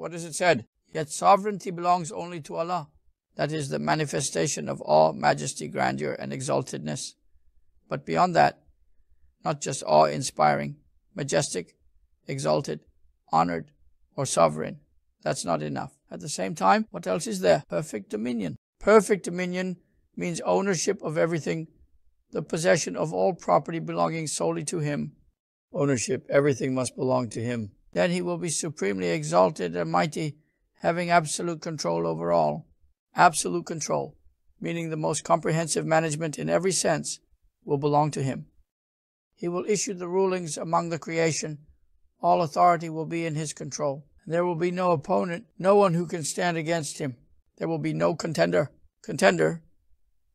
what is it said? Yet sovereignty belongs only to Allah. That is the manifestation of awe, majesty, grandeur, and exaltedness. But beyond that, not just awe-inspiring, majestic, exalted, honored, or sovereign. That's not enough. At the same time, what else is there? Perfect dominion. Perfect dominion means ownership of everything, the possession of all property belonging solely to Him. Ownership, everything must belong to Him. Then He will be supremely exalted and mighty, having absolute control over all. Absolute control, meaning the most comprehensive management in every sense, will belong to Him. He will issue the rulings among the creation. All authority will be in His control. There will be no opponent, no one who can stand against Him. There will be no contender. Contender,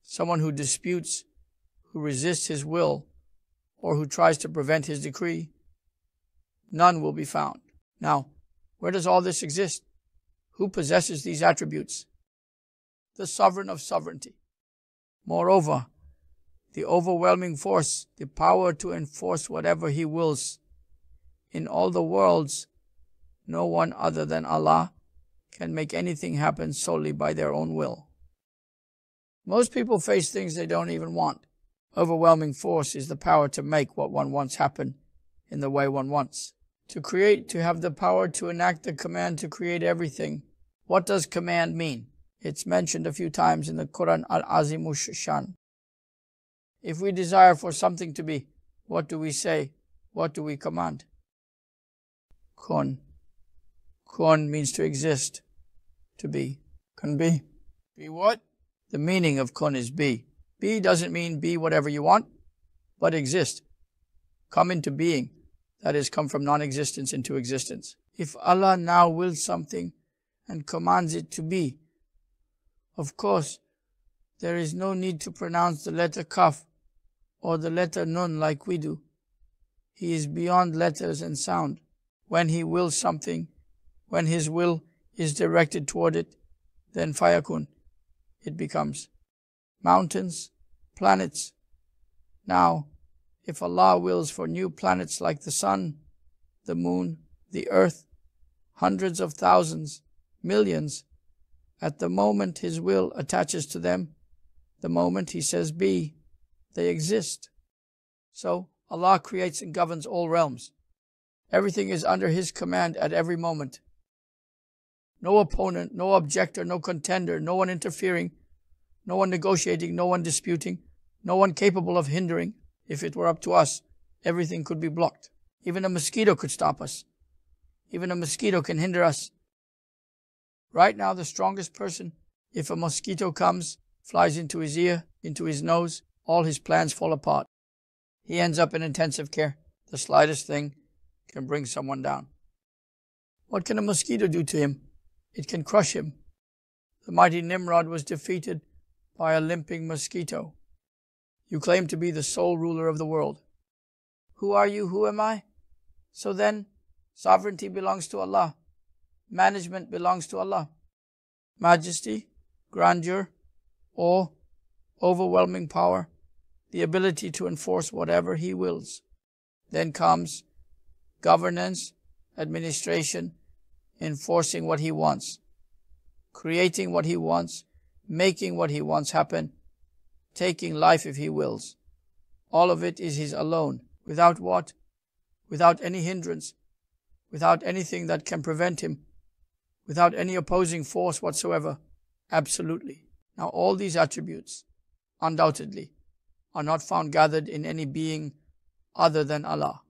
someone who disputes, who resists His will, or who tries to prevent His decree. None will be found. Now, where does all this exist? Who possesses these attributes? The sovereign of sovereignty. Moreover, the overwhelming force, the power to enforce whatever He wills. In all the worlds, no one other than Allah can make anything happen solely by their own will. Most people face things they don't even want. Overwhelming force is the power to make what one wants happen in the way one wants. To create, to have the power to enact the command to create everything. What does command mean? It's mentioned a few times in the Quran Al-Azimush Shan. If we desire for something to be, what do we say? What do we command? Kun. Kun means to exist, to be. Kun be. Be what? The meaning of kun is be. Be doesn't mean be whatever you want, but exist. Come into being. That is, come from non-existence into existence. If Allah now wills something and commands it to be, of course, there is no need to pronounce the letter kaf or the letter nun like we do. He is beyond letters and sound. When He wills something, when His will is directed toward it, then fayakun, it becomes. Mountains, planets. Now, if Allah wills for new planets like the sun, the moon, the earth, hundreds of thousands, millions, at the moment His will attaches to them, the moment He says be, they exist. So, Allah creates and governs all realms. Everything is under His command at every moment. No opponent, no objector, no contender, no one interfering, no one negotiating, no one disputing, no one capable of hindering. If it were up to us, everything could be blocked. Even a mosquito could stop us. Even a mosquito can hinder us. Right now, the strongest person, if a mosquito comes, flies into his ear, into his nose, all his plans fall apart. He ends up in intensive care. The slightest thing can bring someone down. What can a mosquito do to him? It can crush him. The mighty Nimrod was defeated by a limping mosquito. You claim to be the sole ruler of the world. Who are you? Who am I? So then, sovereignty belongs to Allah. Management belongs to Allah. Majesty, grandeur, awe, overwhelming power, the ability to enforce whatever He wills. Then comes governance, administration, enforcing what He wants, creating what He wants, making what He wants happen, taking life if He wills. All of it is His alone. Without what? Without any hindrance, without anything that can prevent Him, without any opposing force whatsoever. Absolutely. Now all these attributes, undoubtedly, are not found gathered in any being other than Allah.